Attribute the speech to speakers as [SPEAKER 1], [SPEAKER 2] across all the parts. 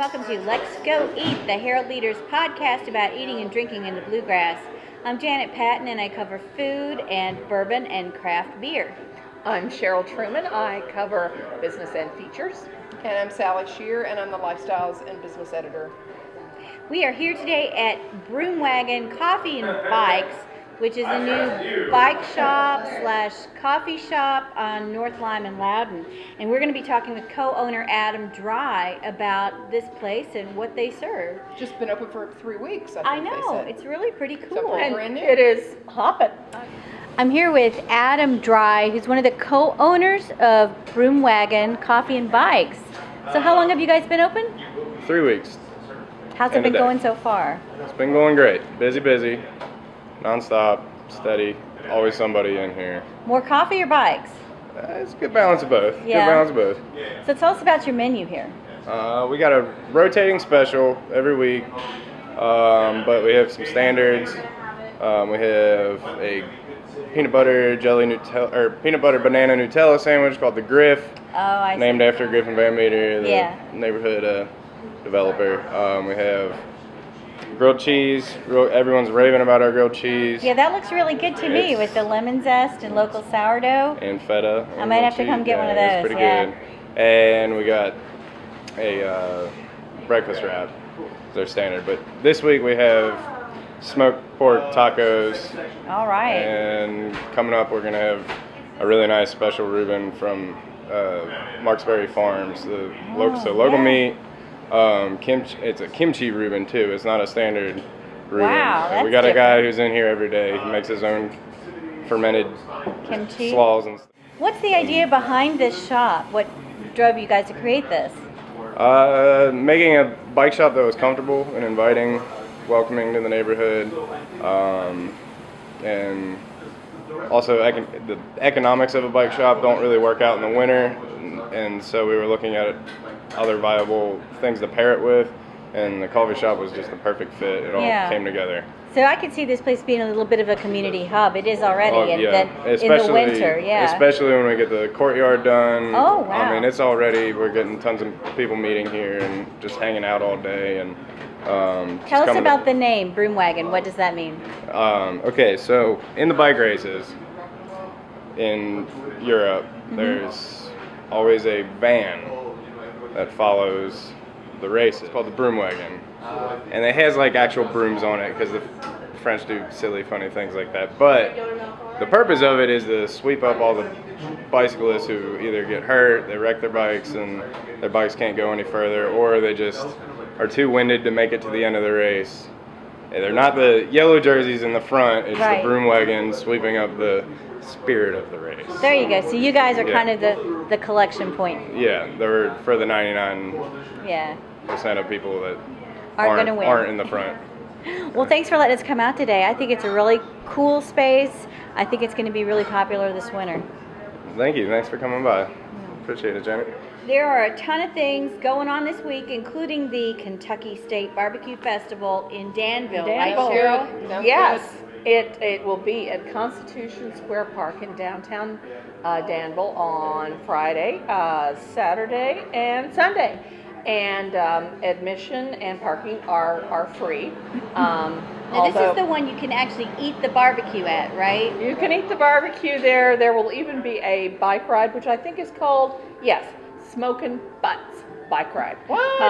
[SPEAKER 1] welcome to LexGo Eat, the Herald Leaders podcast about eating and drinking in the bluegrass. I'm Janet Patton, and I cover food and bourbon and craft beer.
[SPEAKER 2] I'm Cheryl Truman. I cover business and features.
[SPEAKER 3] And I'm Sally Shear, and I'm the lifestyles and business editor.
[SPEAKER 1] We are here today at Broomwagon Coffee and Bikes, which is a new bike shop / coffee shop on North Lime and Loudon. And we're going to be talking with co-owner Adam Dry about this place and what they serve.
[SPEAKER 3] Just been open for 3 weeks, I think
[SPEAKER 1] know,
[SPEAKER 3] they said.
[SPEAKER 1] it's really pretty cool.
[SPEAKER 3] So
[SPEAKER 2] And
[SPEAKER 3] brand new.
[SPEAKER 2] it is hopping.
[SPEAKER 1] I'm here with Adam Dry, who's one of the co-owners of Broomwagon Coffee and Bikes. So how long have you guys been open?
[SPEAKER 4] 3 weeks.
[SPEAKER 1] How's it been going so far?
[SPEAKER 4] It's been going great. Busy. Non-stop, steady, always somebody in here.
[SPEAKER 1] More coffee or bikes?
[SPEAKER 4] It's a good balance of both.
[SPEAKER 1] Yeah.
[SPEAKER 4] Good balance of both.
[SPEAKER 1] So tell us about your menu here.
[SPEAKER 4] We got a rotating special every week, but we have some standards. We have a peanut butter banana Nutella sandwich called the Griff, named after Griffin Van Meter, the neighborhood developer. We have grilled cheese. Everyone's raving about our grilled cheese.
[SPEAKER 1] Yeah, that looks really good to me with the lemon zest and local sourdough.
[SPEAKER 4] And feta.
[SPEAKER 1] I might have to come get one of those.
[SPEAKER 4] It's pretty good. And we got a breakfast wrap. It's our standard. But this week we have smoked pork tacos.
[SPEAKER 1] All right.
[SPEAKER 4] And coming up we're going to have a really nice special Reuben from Marksberry Farms. Local meat. Kimchi, it's a kimchi Reuben too. It's not a standard Reuben.
[SPEAKER 1] Wow, that's
[SPEAKER 4] we got
[SPEAKER 1] different.
[SPEAKER 4] a guy who's in here every day. He makes his own fermented
[SPEAKER 1] Kimchi.
[SPEAKER 4] slaws and stuff.
[SPEAKER 1] What's the idea behind this shop? What drove you guys to create this?
[SPEAKER 4] Making a bike shop that was comfortable and inviting, welcoming to the neighborhood, and also the economics of a bike shop don't really work out in the winter, and so we were looking at other viable things to pair it with, and the coffee shop was just the perfect fit. It all came together.
[SPEAKER 1] So I could see this place being a little bit of a community hub. It is already in the winter,
[SPEAKER 4] Especially when we get the courtyard done.
[SPEAKER 1] Oh, wow.
[SPEAKER 4] I mean, we're getting tons of people meeting here and just hanging out all day. And
[SPEAKER 1] Tell us about the name, Broomwagon. What does that mean?
[SPEAKER 4] Okay, so in the bike races in Europe, there's always a van that follows the race. It's called the Broomwagon, and it has like actual brooms on it because the French do silly, funny things like that. But the purpose of it is to sweep up all the bicyclists who either get hurt, they wreck their bikes, and their bikes can't go any further, or they just are too winded to make it to the end of the race. And they're not the yellow jerseys in the front; it's the Broomwagon sweeping up the spirit of the race.
[SPEAKER 1] There you go. So you guys are kind of the collection point.
[SPEAKER 4] Yeah, they're for the 99% of people that aren't in the front.
[SPEAKER 1] Well, thanks for letting us come out today. I think it's a really cool space. I think it's going to be really popular this winter.
[SPEAKER 4] Thank you. Thanks for coming by. Appreciate it, Janet.
[SPEAKER 1] There are a ton of things going on this week, including the Kentucky State Barbecue Festival in Danville. Right, Cheryl?
[SPEAKER 2] Yes. It will be at Constitution Square Park in downtown Danville on Friday, Saturday, and Sunday. And admission and parking are free.
[SPEAKER 1] Now, this is the one you can actually eat the barbecue at, right?
[SPEAKER 2] You can eat the barbecue there. There will even be a bike ride, which I think is called, Smokin' Butts bike ride.
[SPEAKER 1] What?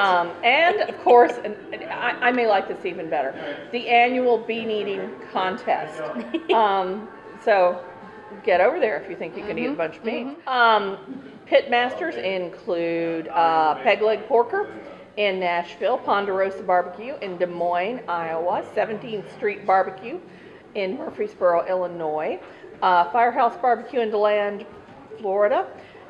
[SPEAKER 2] And of course, and I may like this even better, the annual bean eating contest. So get over there if you think you can eat a bunch of beans. Pit masters include Peg Leg Porker in Nashville, Ponderosa Barbecue in Des Moines, Iowa, 17th Street Barbecue in Murfreesboro, Illinois, Firehouse Barbecue in DeLand, Florida,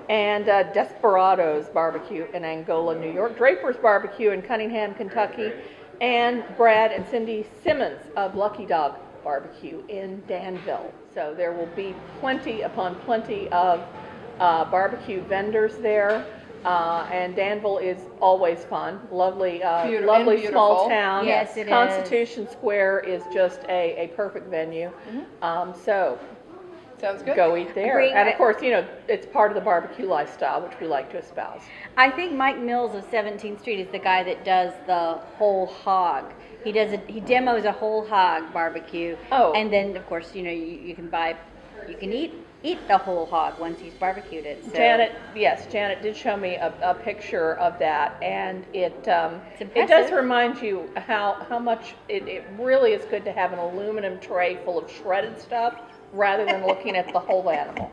[SPEAKER 2] and Desperados Barbecue in Angola, New York, Draper's Barbecue in Cunningham, Kentucky, and Brad and Cindy Simmons of Lucky Dog Barbecue in Danville. So there will be plenty upon plenty of barbecue vendors there, and Danville is always fun. Lovely small town.
[SPEAKER 1] Yes, it
[SPEAKER 2] Constitution Square is just a perfect venue. So
[SPEAKER 3] Sounds good.
[SPEAKER 2] Go eat there.
[SPEAKER 1] Agree.
[SPEAKER 2] And of course, it's part of the barbecue lifestyle, which we like to espouse.
[SPEAKER 1] I think Mike Mills of 17th Street is the guy that does the whole hog. He demos a whole hog barbecue.
[SPEAKER 2] Oh.
[SPEAKER 1] And then of course, you can eat the whole hog once he's barbecued it. So.
[SPEAKER 2] Janet did show me a picture of that, and it does
[SPEAKER 1] impressive.
[SPEAKER 2] remind you how much it really is good to have an aluminum tray full of shredded stuff rather than looking at the whole animal.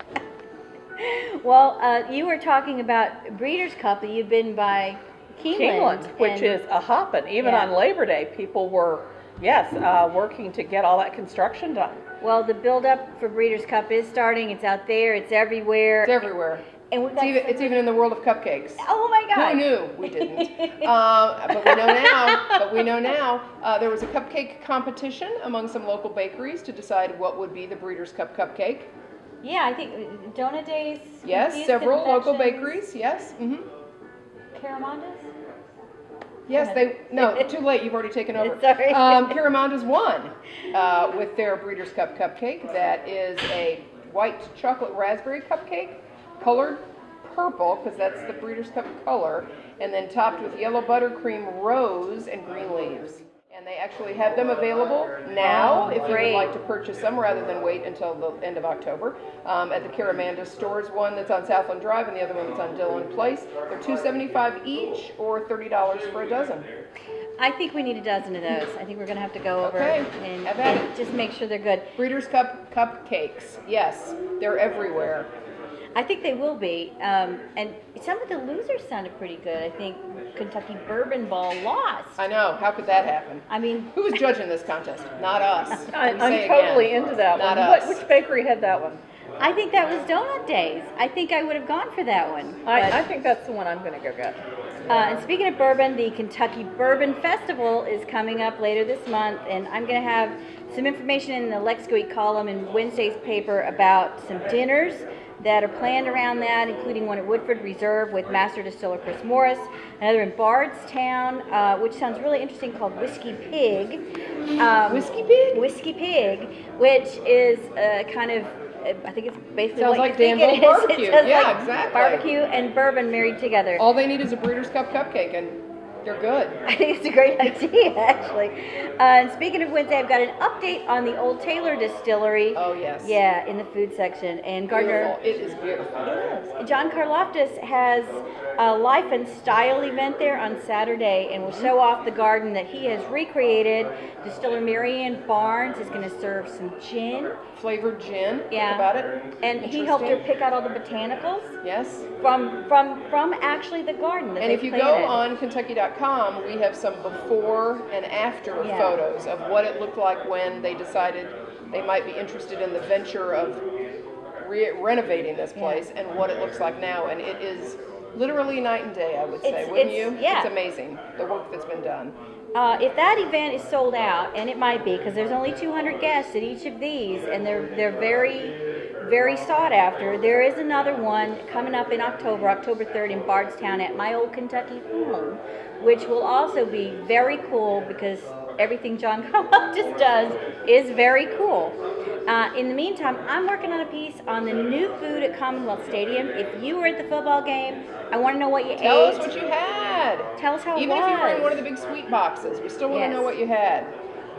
[SPEAKER 1] Well, you were talking about Breeders' Cup. You've been by Keeneland,
[SPEAKER 2] which is a hoppin'. Even on Labor Day, people were working to get all that construction done.
[SPEAKER 1] Well, the build-up for Breeders' Cup is starting. It's out there. It's everywhere.
[SPEAKER 3] It's everywhere.
[SPEAKER 1] And
[SPEAKER 3] It's even in the world of cupcakes.
[SPEAKER 1] Oh my God!
[SPEAKER 3] Who knew? We didn't. But we know now. There was a cupcake competition among some local bakeries to decide what would be the Breeders' Cup cupcake.
[SPEAKER 1] Yeah, I think Donut Days.
[SPEAKER 3] Yes,
[SPEAKER 1] Confused
[SPEAKER 3] several local
[SPEAKER 1] Confections,
[SPEAKER 3] bakeries. Yes. Mm-hmm.
[SPEAKER 1] Caramandas.
[SPEAKER 3] Yes, too late. You've already taken over.
[SPEAKER 1] Sorry.
[SPEAKER 3] Caramanda's won with their Breeders' Cup cupcake. That is a white chocolate raspberry cupcake, colored purple because that's the Breeders' Cup color, and then topped with yellow buttercream, rose, and green leaves. And they actually have them available now if you would like to purchase them rather than wait until the end of October. At the Caramanda stores, one that's on Southland Drive and the other one that's on Dillon Place. They're $2.75 each or $30 for a dozen.
[SPEAKER 1] I think we need a dozen of those. I think we're going to have to go over and
[SPEAKER 3] have at it.
[SPEAKER 1] just make sure they're good.
[SPEAKER 3] Breeders' Cup cupcakes. Yes, they're everywhere.
[SPEAKER 1] I think they will be. And some of the losers sounded pretty good. I think Kentucky Bourbon Ball lost.
[SPEAKER 3] I know. How could that happen?
[SPEAKER 1] I mean,
[SPEAKER 3] who was judging this contest? Not us.
[SPEAKER 2] I'm totally into that
[SPEAKER 3] Not
[SPEAKER 2] one.
[SPEAKER 3] us.
[SPEAKER 2] Which bakery had that one?
[SPEAKER 1] I think that was Donut Days. I think I would have gone for that one.
[SPEAKER 2] I think that's the one I'm going to go get.
[SPEAKER 1] And speaking of bourbon, the Kentucky Bourbon Festival is coming up later this month, and I'm going to have some information in the LexGo Eat column in Wednesday's paper about some dinners that are planned around that, including one at Woodford Reserve with Master Distiller Chris Morris, another in Bardstown, which sounds really interesting, called Whiskey Pig.
[SPEAKER 3] Whiskey Pig?
[SPEAKER 1] Whiskey Pig, which is kind of, I think it's basically
[SPEAKER 3] sounds
[SPEAKER 1] what
[SPEAKER 3] like
[SPEAKER 1] you think it is.
[SPEAKER 3] Danville barbecue.
[SPEAKER 1] It sounds
[SPEAKER 3] Yeah,
[SPEAKER 1] like
[SPEAKER 3] exactly.
[SPEAKER 1] Barbecue and bourbon married together.
[SPEAKER 3] All they need is a Breeders' Cup cupcake, and they're good.
[SPEAKER 1] I think it's a great idea, actually. And speaking of Wednesday, I've got an update on the Old Taylor Distillery.
[SPEAKER 3] Oh, yes.
[SPEAKER 1] Yeah, in the food section. And Gardner.
[SPEAKER 3] Beautiful. It is beautiful.
[SPEAKER 1] It is. John Karloftis has a Life and Style event there on Saturday and will show off the garden that he has recreated. Distiller Marianne Barnes is going to serve some gin.
[SPEAKER 3] Flavored gin.
[SPEAKER 1] Yeah.
[SPEAKER 3] Think about it.
[SPEAKER 1] And he helped her
[SPEAKER 3] Interesting.
[SPEAKER 1] pick out all the botanicals.
[SPEAKER 3] Yes.
[SPEAKER 1] From actually the garden that
[SPEAKER 3] And
[SPEAKER 1] they
[SPEAKER 3] if you
[SPEAKER 1] planted.
[SPEAKER 3] go on Kentucky.com, we have some before and after photos of what it looked like when they decided they might be interested in the venture of renovating this place and what it looks like now. And it is literally night and day, I would say, wouldn't you?
[SPEAKER 1] Yeah.
[SPEAKER 3] It's amazing, the work that's been done.
[SPEAKER 1] If that event is sold out, and it might be, because there's only 200 guests at each of these, and they're very, very sought after, there is another one coming up in October 3rd in Bardstown at my old Kentucky home, which will also be very cool because everything John Karloftis does is very cool. In the meantime, I'm working on a piece on the new food at Commonwealth Stadium. If you were at the football game, I want to know what you ate.
[SPEAKER 3] Tell us what you had.
[SPEAKER 1] Tell us how it was.
[SPEAKER 3] Even if you were in one of the big sweet boxes, we still want to know what you had.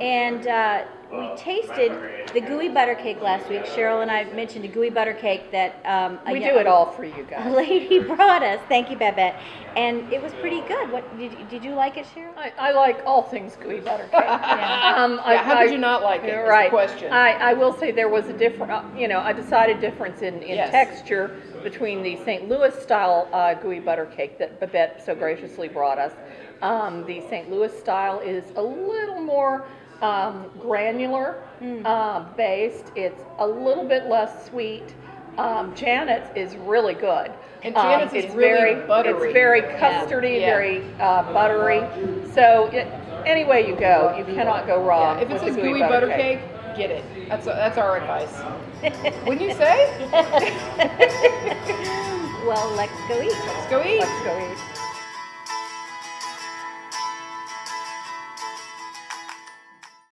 [SPEAKER 1] And we tasted the gooey butter cake last week. Cheryl and I mentioned a gooey butter cake that
[SPEAKER 2] We do it all for you
[SPEAKER 1] a
[SPEAKER 2] guys.
[SPEAKER 1] lady brought us. Thank you, Babette. And it was pretty good. What did you like it, Cheryl?
[SPEAKER 2] I like all things gooey butter cake.
[SPEAKER 3] How could you not like it?
[SPEAKER 2] Right.
[SPEAKER 3] Is the question.
[SPEAKER 2] I will say there was a different, a decided difference in
[SPEAKER 3] Yes.
[SPEAKER 2] texture between the St. Louis style gooey butter cake that Babette so graciously brought us. The St. Louis style is a little more granular based. It's a little bit less sweet. Janet's is really good.
[SPEAKER 3] And Janet's is
[SPEAKER 2] it's
[SPEAKER 3] really
[SPEAKER 2] very
[SPEAKER 3] buttery.
[SPEAKER 2] It's very custardy,
[SPEAKER 3] Yeah.
[SPEAKER 2] very buttery. So any way you go, you cannot go wrong.
[SPEAKER 3] If it
[SPEAKER 2] with
[SPEAKER 3] says
[SPEAKER 2] the
[SPEAKER 3] gooey butter cake, get it. That's our advice. Wouldn't you say?
[SPEAKER 1] Well, let's go eat.
[SPEAKER 3] Let's go eat.
[SPEAKER 2] Let's go eat.